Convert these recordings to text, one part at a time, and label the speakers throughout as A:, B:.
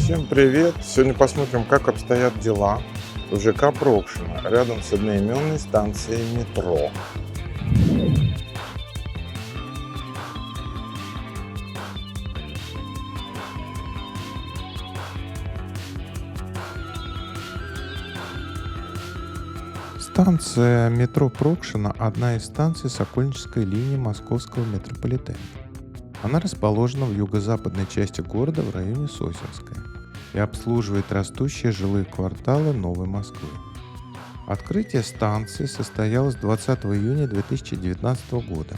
A: Всем привет! Сегодня посмотрим, как обстоят дела в ЖК Прокшино, рядом с одноименной станцией метро. Станция метро Прокшино – одна из станций Сокольнической линии Московского метрополитена. Она расположена в юго-западной части города в районе Сосенская и обслуживает растущие жилые кварталы Новой Москвы. Открытие станции состоялось 20 июня 2019 года.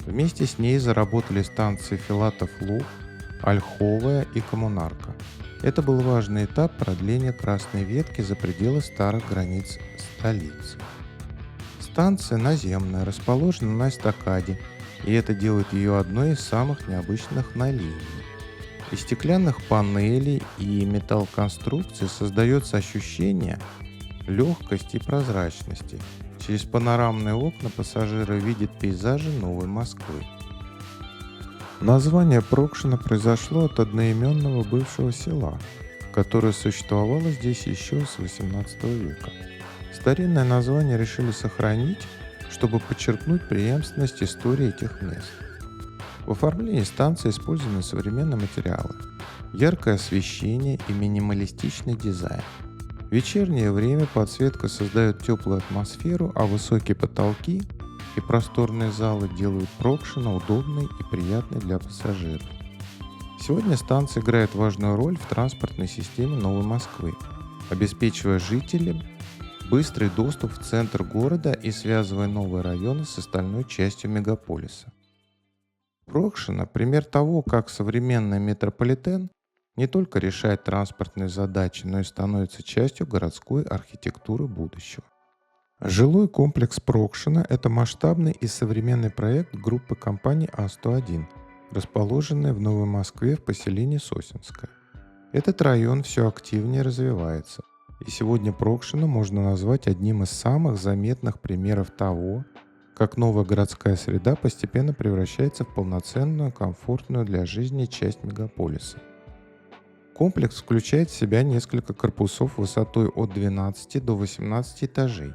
A: Вместе с ней заработали станции Филатов-Луг, Ольховая и Коммунарка. Это был важный этап продления красной ветки за пределы старых границ столицы. Станция наземная, расположена на эстакаде, и это делает ее одной из самых необычных на линии. Из стеклянных панелей и металлоконструкций создается ощущение легкости и прозрачности. Через панорамные окна пассажиры видят пейзажи Новой Москвы. Название Прокшино произошло от одноименного бывшего села, которое существовало здесь еще с XVIII века. Старинное название решили сохранить, чтобы подчеркнуть преемственность истории этих мест. В оформлении станции использованы современные материалы, яркое освещение и минималистичный дизайн. В вечернее время подсветка создает теплую атмосферу, а высокие потолки и просторные залы делают Прокшино удобной и приятной для пассажиров. Сегодня станция играет важную роль в транспортной системе Новой Москвы, обеспечивая жителям быстрый доступ в центр города и связывая новые районы с остальной частью мегаполиса. Прокшино – пример того, как современный метрополитен не только решает транспортные задачи, но и становится частью городской архитектуры будущего. Жилой комплекс Прокшино – это масштабный и современный проект группы компаний А101, расположенный в Новой Москве в поселении Сосенское. Этот район все активнее развивается, и сегодня Прокшино можно назвать одним из самых заметных примеров того, как новая городская среда постепенно превращается в полноценную, комфортную для жизни часть мегаполиса. Комплекс включает в себя несколько корпусов высотой от 12 до 18 этажей.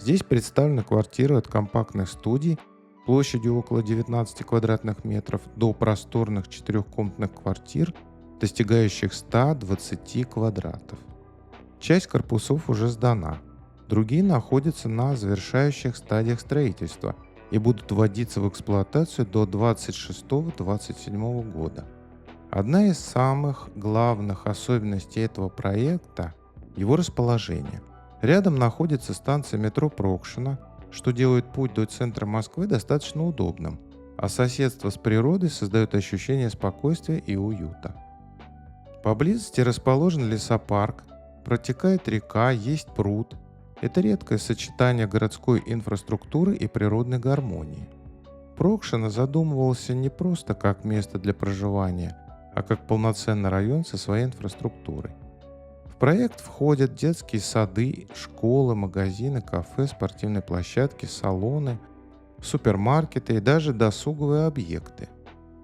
A: Здесь представлены квартиры от компактных студий площадью около 19 квадратных метров до просторных четырехкомнатных квартир, достигающих 120 квадратов. Часть корпусов уже сдана, другие находятся на завершающих стадиях строительства и будут вводиться в эксплуатацию до 2026-2027 года. Одна из самых главных особенностей этого проекта – его расположение. Рядом находится станция метро Прокшино, что делает путь до центра Москвы достаточно удобным, а соседство с природой создает ощущение спокойствия и уюта. Поблизости расположен лесопарк, протекает река, есть пруд. Это редкое сочетание городской инфраструктуры и природной гармонии. Прокшино задумывался не просто как место для проживания, а как полноценный район со своей инфраструктурой. В проект входят детские сады, школы, магазины, кафе, спортивные площадки, салоны, супермаркеты и даже досуговые объекты.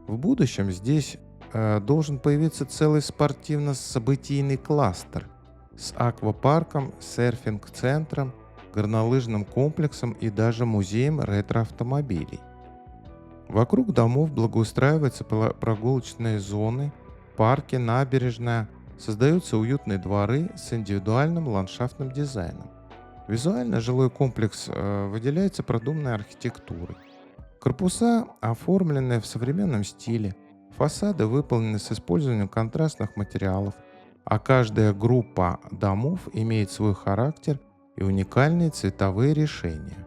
A: В будущем здесь должен появиться целый спортивно-событийный кластер с аквапарком, серфинг-центром, горнолыжным комплексом и даже музеем ретро-автомобилей. Вокруг домов благоустраиваются прогулочные зоны, парки, набережная, создаются уютные дворы с индивидуальным ландшафтным дизайном. Визуально жилой комплекс выделяется продуманной архитектурой. Корпуса оформлены в современном стиле, фасады выполнены с использованием контрастных материалов, а каждая группа домов имеет свой характер и уникальные цветовые решения.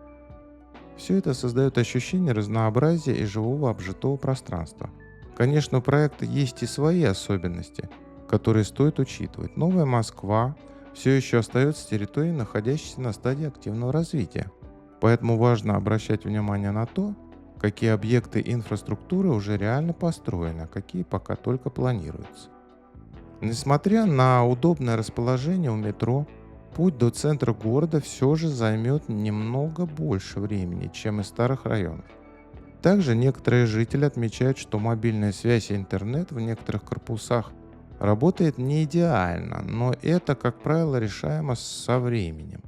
A: Все это создает ощущение разнообразия и живого обжитого пространства. Конечно, у проекта есть и свои особенности, которые стоит учитывать. Новая Москва все еще остается территорией, находящейся на стадии активного развития. Поэтому важно обращать внимание на то, какие объекты инфраструктуры уже реально построены, а какие пока только планируются. Несмотря на удобное расположение у метро, путь до центра города все же займет немного больше времени, чем из старых районов. Также некоторые жители отмечают, что мобильная связь и интернет в некоторых корпусах Работает не идеально, но это, как правило, решаемо со временем.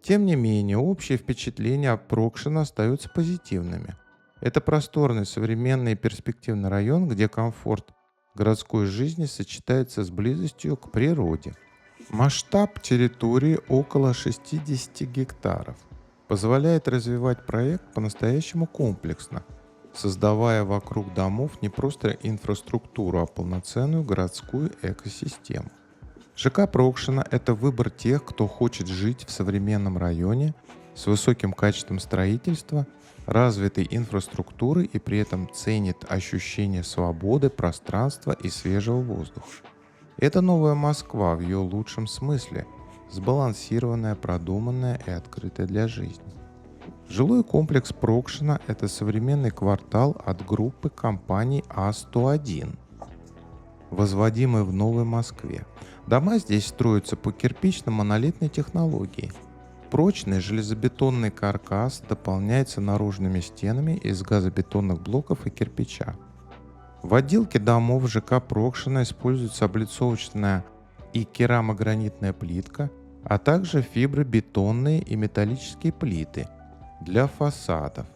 A: Тем не менее, общие впечатления от Прокшина остаются позитивными. Это просторный, современный и перспективный район, где комфорт городской жизни сочетается с близостью к природе. Масштаб территории около 60 гектаров позволяет развивать проект по-настоящему комплексно, создавая вокруг домов не просто инфраструктуру, а полноценную городскую экосистему. ЖК Прокшина – это выбор тех, кто хочет жить в современном районе с высоким качеством строительства, развитой инфраструктуры и при этом ценит ощущение свободы, пространства и свежего воздуха. Это новая Москва в ее лучшем смысле, сбалансированная, продуманная и открытая для жизни. Жилой комплекс Прокшина – это современный квартал от группы компаний А101, возводимый в Новой Москве. Дома здесь строятся по кирпично-монолитной технологии. Прочный железобетонный каркас дополняется наружными стенами из газобетонных блоков и кирпича. В отделке домов ЖК Прокшина используется облицовочная и керамогранитная плитка, а также фибробетонные и металлические плиты для фасадов.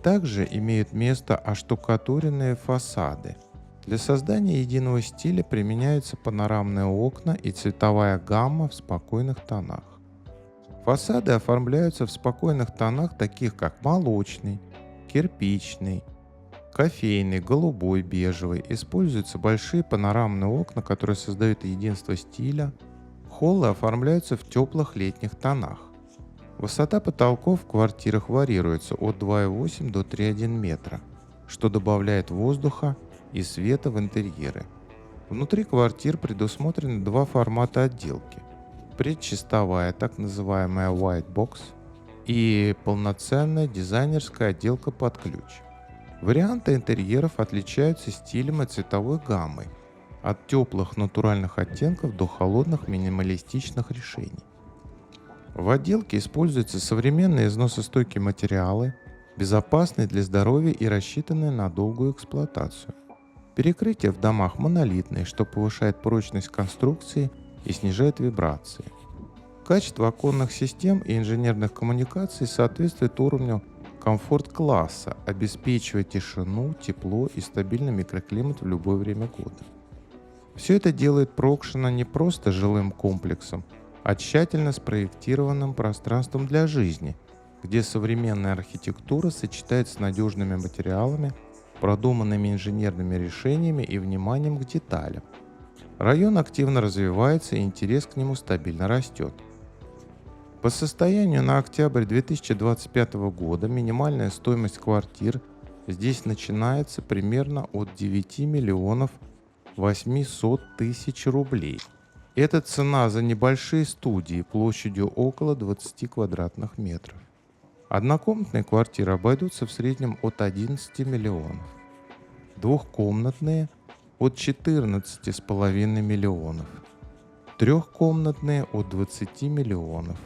A: Также имеют место оштукатуренные фасады. Для создания единого стиля применяются панорамные окна и цветовая гамма в спокойных тонах. Фасады оформляются в спокойных тонах, таких как молочный, кирпичный, кофейный, голубой, бежевый. Используются большие панорамные окна, которые создают единство стиля. Холлы оформляются в теплых летних тонах. Высота потолков в квартирах варьируется от 2,8 до 3,1 метра, что добавляет воздуха и света в интерьеры. Внутри квартир предусмотрены два формата отделки. Предчистовая, так называемая white box, и полноценная дизайнерская отделка под ключ. Варианты интерьеров отличаются стилем и цветовой гаммой, от теплых натуральных оттенков до холодных минималистичных решений. В отделке используются современные износостойкие материалы, безопасные для здоровья и рассчитанные на долгую эксплуатацию. Перекрытия в домах монолитные, что повышает прочность конструкции и снижает вибрации. Качество оконных систем и инженерных коммуникаций соответствует уровню комфорт-класса, обеспечивая тишину, тепло и стабильный микроклимат в любое время года. Все это делает Прокшина не просто жилым комплексом, а тщательно спроектированным пространством для жизни, где современная архитектура сочетается с надежными материалами, продуманными инженерными решениями и вниманием к деталям. Район активно развивается, и интерес к нему стабильно растет. По состоянию на октябрь 2025 года минимальная стоимость квартир здесь начинается примерно от 9 миллионов 800 тысяч рублей. Это цена за небольшие студии площадью около 20 квадратных метров. Однокомнатные квартиры обойдутся в среднем от 11 миллионов. Двухкомнатные – от 14,5 миллионов. Трехкомнатные – от 20 миллионов.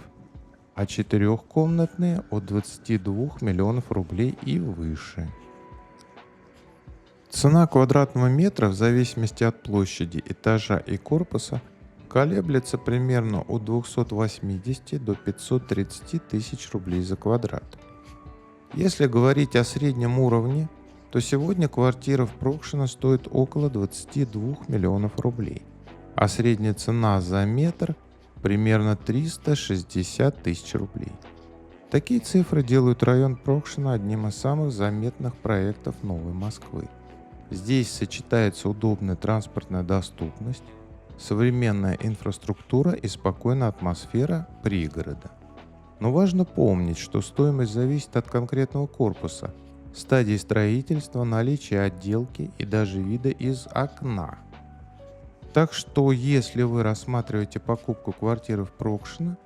A: А четырехкомнатные – от 22 миллионов рублей и выше. Цена квадратного метра в зависимости от площади, этажа и корпуса колеблется примерно от 280 до 530 тысяч рублей за квадрат. Если говорить о среднем уровне, то сегодня квартира в Прокшина стоит около 22 миллионов рублей, а средняя цена за метр примерно 360 тысяч рублей. Такие цифры делают район Прокшина одним из самых заметных проектов Новой Москвы. Здесь сочетается удобная транспортная доступность, современная инфраструктура и спокойная атмосфера пригорода. Но важно помнить, что стоимость зависит от конкретного корпуса, стадии строительства, наличия отделки и даже вида из окна. Так что, если вы рассматриваете покупку квартиры в Прокшина,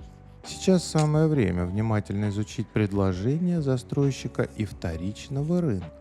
A: сейчас самое время внимательно изучить предложения застройщика и вторичного рынка.